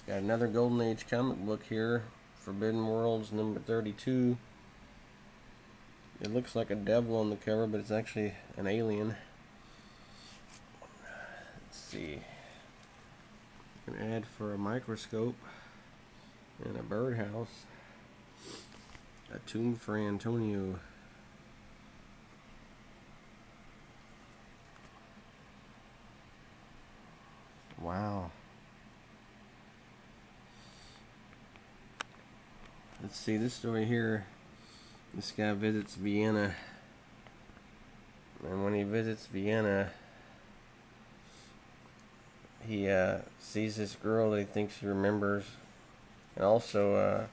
Got another Golden Age comic book here. Forbidden Worlds number 32. It looks like a devil on the cover, but it's actually an alien. Let's see. An ad for a microscope and a birdhouse. A tomb for Antonio. Wow. Let's see this story here. This guy visits Vienna. And when he visits Vienna, he sees this girl that he thinks he remembers. And also,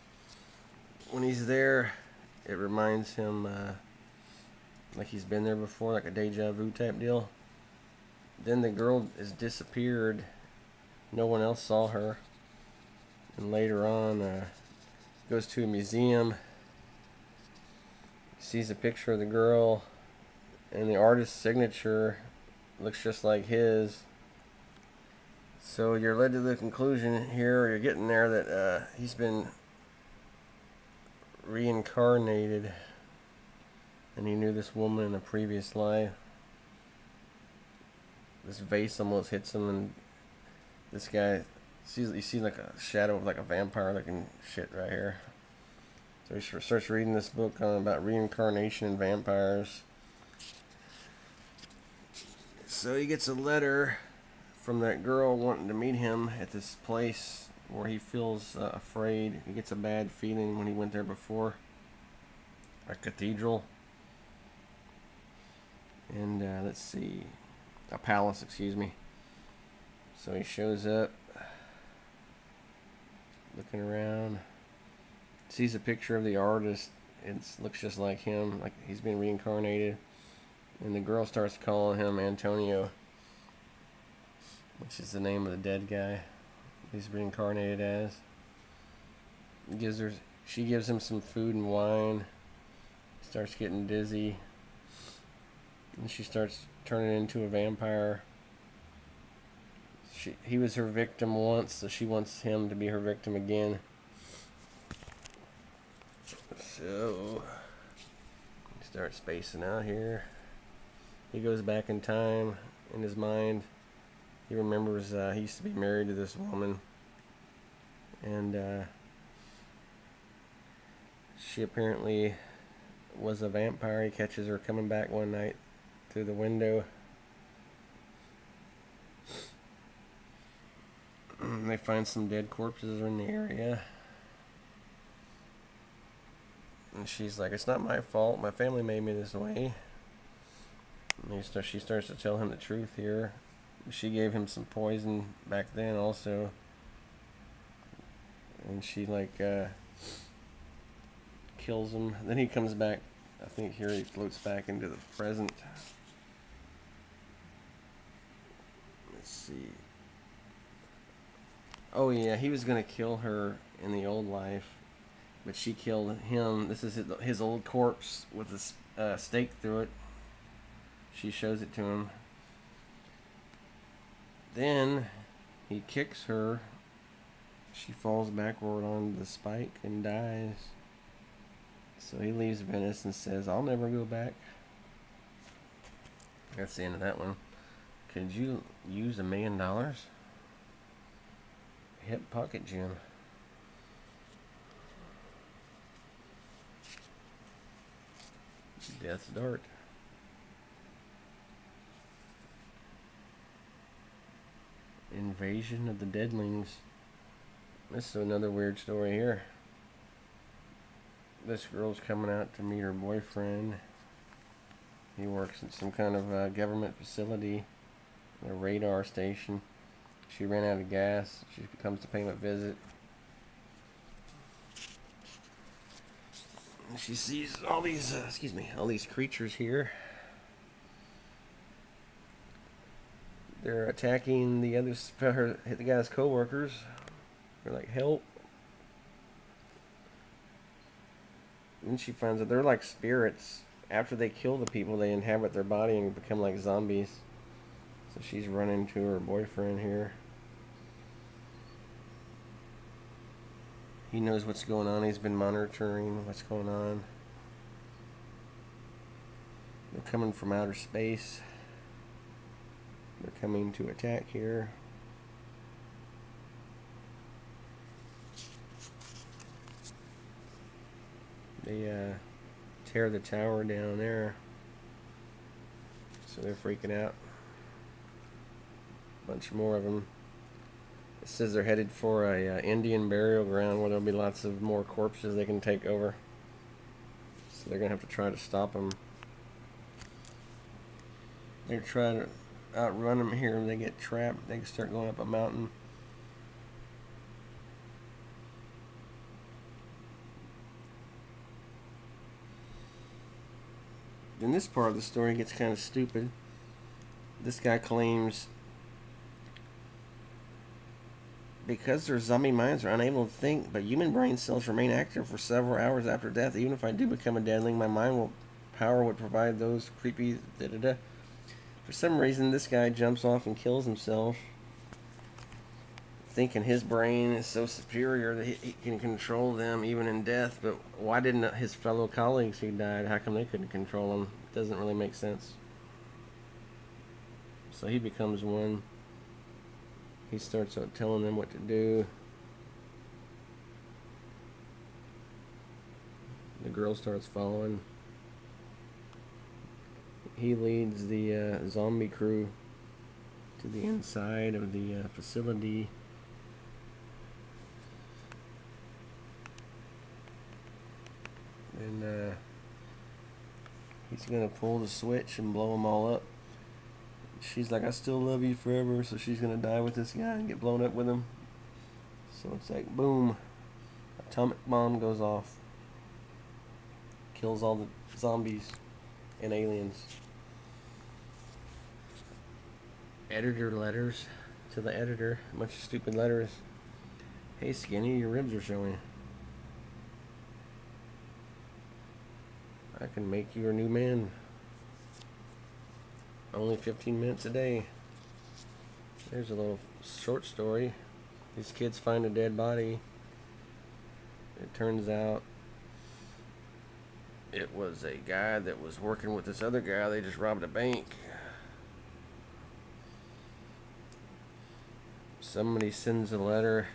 when he's there, it reminds him like he's been there before, like a deja vu type deal. Then the girl has disappeared. No one else saw her. And later on, goes to a museum, sees a picture of the girl, and the artist's signature looks just like his. So you're led to the conclusion here, or you're getting there, that he's been reincarnated, and he knew this woman in a previous life. This vase almost hits him, and this guy sees, you see like a shadow of like a vampire looking shit right here. So he starts reading this book about reincarnation and vampires. So he gets a letter from that girl wanting to meet him at this place where he feels afraid. He gets a bad feeling when he went there before. A cathedral. And let's see. A palace, excuse me. So he shows up, looking around, sees a picture of the artist. It looks just like him, like he's been reincarnated. And the girl starts calling him Antonio, which is the name of the dead guy he's reincarnated as. She gives him some food and wine. He starts getting dizzy, and she starts turning into a vampire. He was her victim once, so she wants him to be her victim again. So he starts spacing out here. He goes back in time in his mind. He remembers he used to be married to this woman, and she apparently was a vampire. He catches her coming back one night through the window. They find some dead corpses in the area. And she's like, it's not my fault. My family made me this way. And she starts to tell him the truth here. She gave him some poison back then also. And she kills him. Then he comes back. I think here he floats back into the present. Let's see. Oh yeah, he was gonna kill her in the old life, but she killed him. This is his old corpse with a stake through it. She shows it to him. Then he kicks her. She falls backward on the spike and dies. So he leaves Venice and says, I'll never go back. That's the end of that one. Could you use $1 million? Hip pocket gym. Death's Dart. Invasion of the Deadlings. This is another weird story here. This girl's coming out to meet her boyfriend. He works at some kind of government facility, a radar station. She ran out of gas. She comes to pay him a visit. And she sees all these, all these creatures here. They're attacking the the guy's co-workers. They're like, help. And she finds out they're like spirits. After they kill the people, they inhabit their body and become like zombies. So she's running to her boyfriend here. He knows what's going on. He's been monitoring what's going on. They're coming from outer space. They're coming to attack here. They tear the tower down there. So they're freaking out. Bunch more of them. It says they're headed for a Indian burial ground where there'll be lots of more corpses they can take over. So they're gonna have to try to stop them. They're trying to outrun them here. When they get trapped, they can start going up a mountain. Then this part of the story gets kind of stupid. This guy claims because their zombie minds are unable to think, but human brain cells remain active for several hours after death. Even if I do become a deadling, my power would provide those creepy da-da-da. For some reason, this guy jumps off and kills himself, thinking his brain is so superior that he can control them even in death. But why didn't his fellow colleagues who died, how come they couldn't control him? It doesn't really make sense. So he becomes one. He starts out telling them what to do. The girl starts following. He leads the zombie crew to the inside of the facility. And he's gonna pull the switch and blow them all up. She's like, I still love you forever, so she's gonna die with this guy and get blown up with him. So it's like, boom, atomic bomb goes off, kills all the zombies and aliens. Editor letters to the editor, a bunch of stupid letters. Hey Skinny, your ribs are showing. I can make you a new man. Only 15 minutes a day. There's a little short story. These kids find a dead body. It turns out it was a guy that was working with this other guy. They just robbed a bank. Somebody sends a letter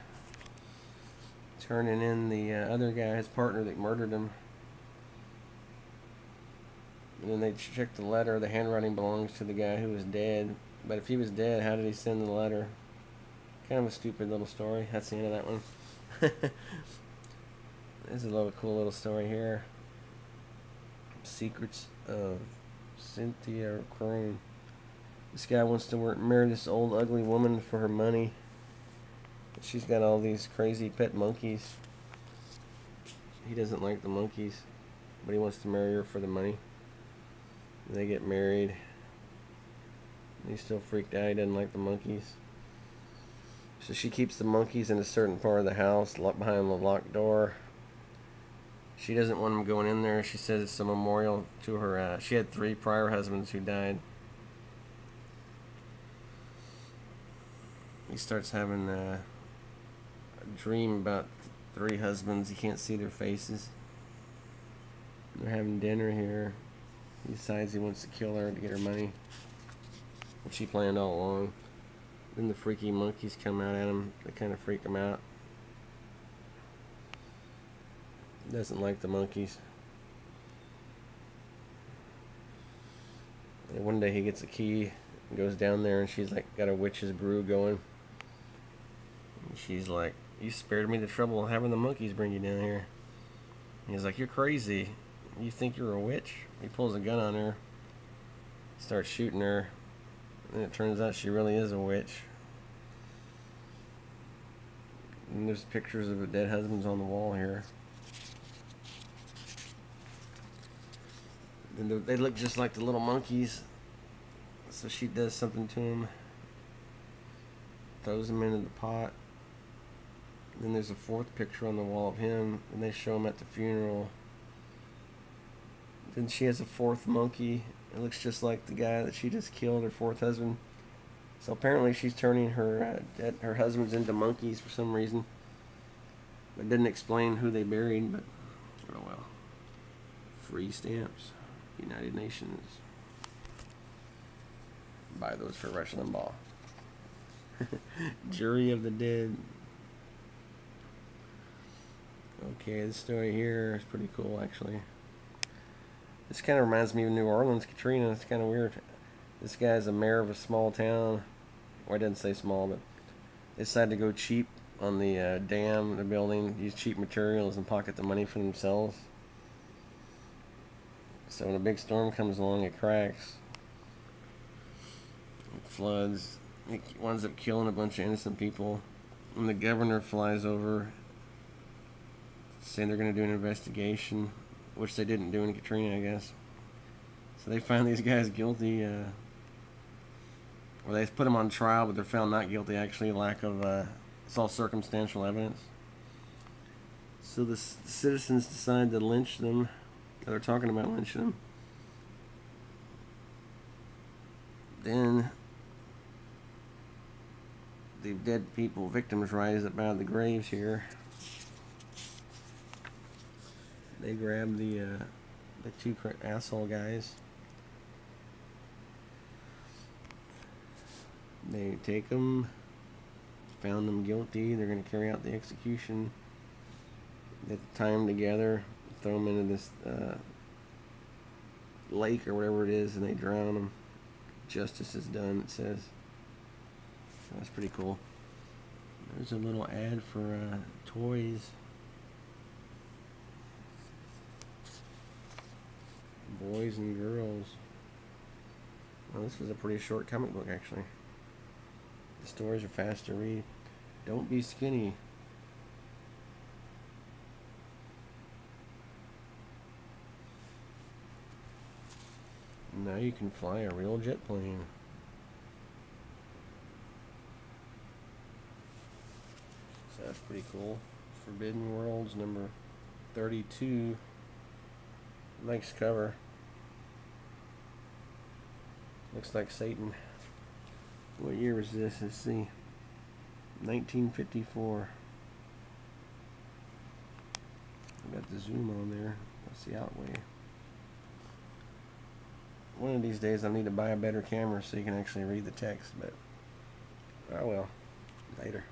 turning in the other guy, his partner that murdered him. And then they check the letter. The handwriting belongs to the guy who was dead. But if he was dead, how did he send the letter? Kind of a stupid little story. That's the end of that one. There's a little cool little story here. Secrets of Cynthia Crone. This guy wants to marry this old ugly woman for her money. She's got all these crazy pet monkeys. He doesn't like the monkeys, but he wants to marry her for the money. They get married. He's still freaked out. He doesn't like the monkeys. So she keeps the monkeys in a certain part of the house, behind the locked door. She doesn't want them going in there. She says it's a memorial to her. She had 3 prior husbands who died. He starts having a dream about 3 husbands. He can't see their faces. They're having dinner here. He decides he wants to kill her to get her money, which he planned all along. Then the freaky monkeys come out at him. They kind of freak him out. Doesn't like the monkeys. And one day he gets a key and goes down there, and she's like got a witch's brew going. And she's like, you spared me the trouble of having the monkeys bring you down here. And he's like, you're crazy. You think you're a witch? He pulls a gun on her, starts shooting her, and it turns out she really is a witch. And there's pictures of dead husbands on the wall here. And they look just like the little monkeys. So she does something to them, throws them into the pot. Then there's a 4th picture on the wall of him, and they show him at the funeral. Then she has a 4th monkey. It looks just like the guy that she just killed, her 4th husband. So apparently she's turning her husbands into monkeys for some reason. It didn't explain who they buried, but oh well. Free stamps. United Nations. Buy those for Rush Limbaugh. Jury of the Dead. Okay, this story here is pretty cool, actually. This kind of reminds me of New Orleans, Katrina. It's kind of weird. This guy's a mayor of a small town. Well, I didn't say small, but they decided to go cheap on the dam, the building, use cheap materials and pocket the money for themselves. So when a big storm comes along, it cracks. It floods. It winds up killing a bunch of innocent people. And the governor flies over, saying they're going to do an investigation, which they didn't do in Katrina, I guess. So they find these guys guilty, or they put them on trial, but they're found not guilty, actually, lack of, it's all circumstantial evidence. So the citizens decide to lynch them. They're talking about lynching them. Then the dead people, victims, rise up out of the graves here. They grab the two asshole guys. They take them, found them guilty. They're going to carry out the execution. They tie them together, throw them into this lake or whatever it is, and they drown them. Justice is done, it says. That's pretty cool. There's a little ad for toys. Boys and girls. Well, this was a pretty short comic book, actually. The stories are fast to read. Don't be skinny. Now you can fly a real jet plane. So that's pretty cool. Forbidden Worlds number 32. Nice cover. Looks like Satan. What year was this? Let's see. 1954. I got the zoom on there. That's the outweigh. One of these days I need to buy a better camera so you can actually read the text, but oh well. Later.